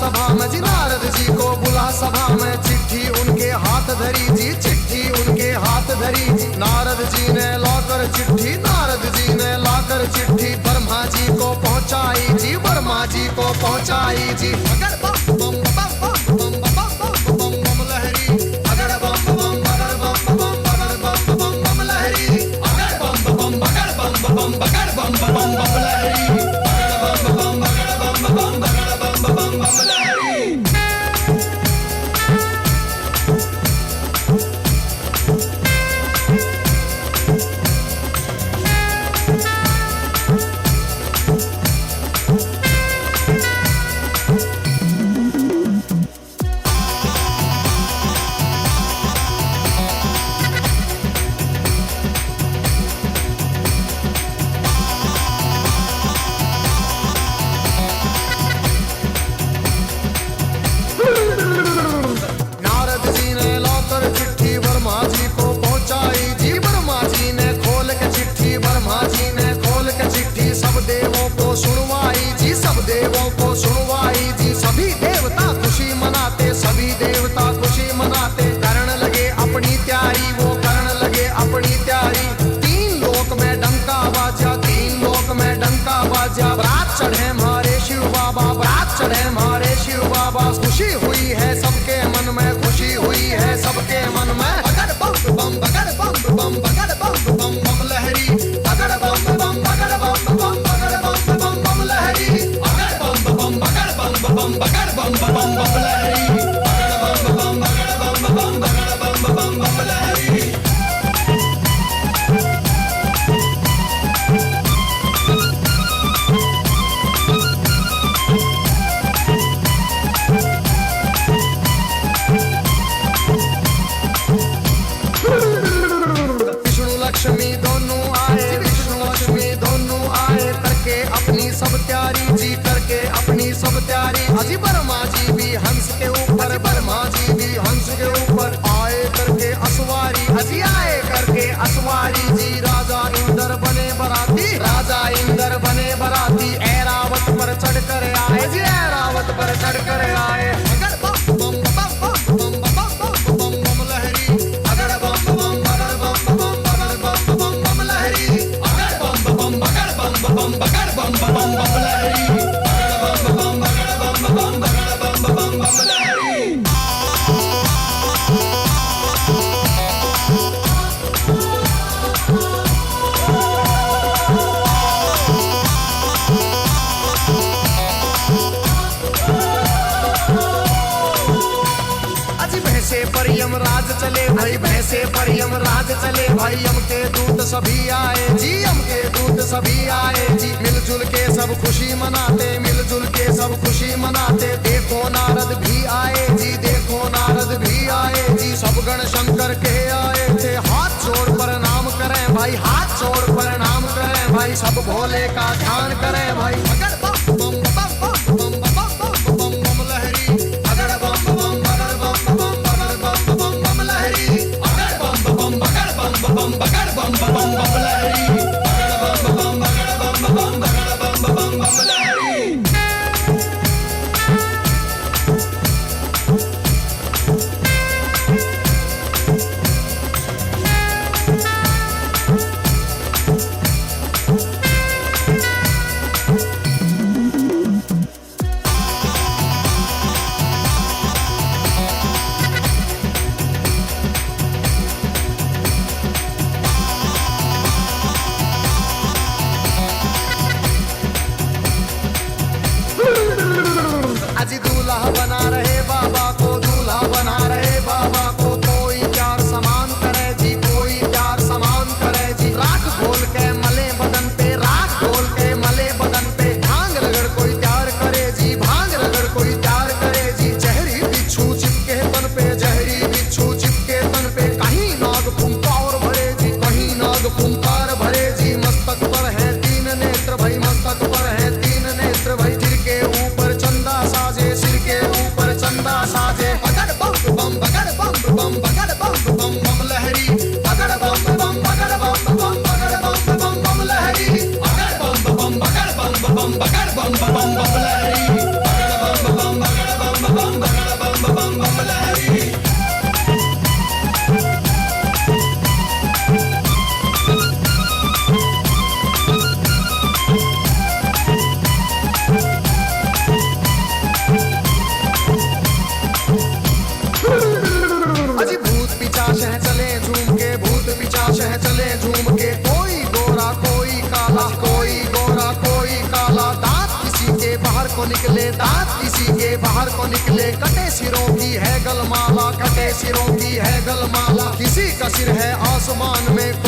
सभा में जी, नारद जी को बुला सभा में। चिट्ठी उनके हाथ धरी जी, चिट्ठी उनके हाथ धरी। नारद जी ने लाकर चिट्ठी, नारद जी ने लाकर चिट्ठी ब्रह्मा जी को पहुंचाई जी, ब्रह्मा जी को पहुंचाई जी। अगर बम बम बम बम बम बम बम बम लहरी, अगर बम बम बगर बम बम बगर बम बम बम लहरी, अगर बम बम बगर बम बम बगर बम बम बम लहरी, अगर बम बम बगर बम बम बगर बम बम बम लहरी। बारात चढ़े मारे शिव बाबा, बारात चढ़े मारे शिव बाबा। खुशी हुई है सबके मन में, खुशी हुई है सबके मन में। बगड़ बम बम बगड़ बम बम बगड़ बम बम बम लहरी, बगड़ बम बम बगड़ बम बम बगड़ बम बम बम लहरी, बगड़ बम बम बगड़ बम बम बगड़ बम बम बम लहरी, बगड़ बम बम बगड़ बम बम बगड़ बम बम बम लहरी। लक्ष्मी दोनों आए, विष्णु लक्ष्मी दोनों आए, करके अपनी सब तैयारी जी, करके अपनी सब तैयारी। अजी ब्रह्मा जी भी हंस के ऊपर, ब्रह्मा जी भी हंस के ऊपर आए करके असवारी, अजी आए करके असवारी जी। राजा इंद्र बने बराती, राजा इंद्र बने बराती, ऐरावत पर चढ़ कर आए जी, ऐरावत पर चढ़ कर आए। अगर बम बम बम बम बम बम बम लहरी, अगर बम बम बगर बम बम बम बम लहरी, अगर बम बम बगर बम बगर बम बम बम लहरी, अगर बम बम बगर बम बगर बम बम लहरी। भैंसे पर यमराज चले भाई, भैंसे पर यमराज चले भाई। यम के दूत सभी आए जी, यम के दूत सभी आए जी। मिलजुल के सब खुशी मनाते, मिलजुल के सब खुशी मनाते। देखो नारद भी आए जी, देखो नारद भी आए जी। सब गण शंकर के आए थे, हाथ जोड़ प्रणाम करें भाई, हाथ जोड़ प्रणाम करें भाई। सब भोले का ध्यान करें भाई। अगर बम बम बम बम बम बम बम लहरी, अगर बम बम बगर बम बम बम बम लहरी, अगर बम बम बगर बम बगर बम बम लहरी, अगर बम बम बगर बम बगर बम लहरी। शह चले झूम के, कोई गोरा कोई काला, कोई गोरा कोई काला। दांत किसी के बाहर को निकले, दांत किसी के बाहर को निकले। कटे सिरों की है गलमाला, कटे सिरों की है गलमाला। किसी का सिर है आसमान में,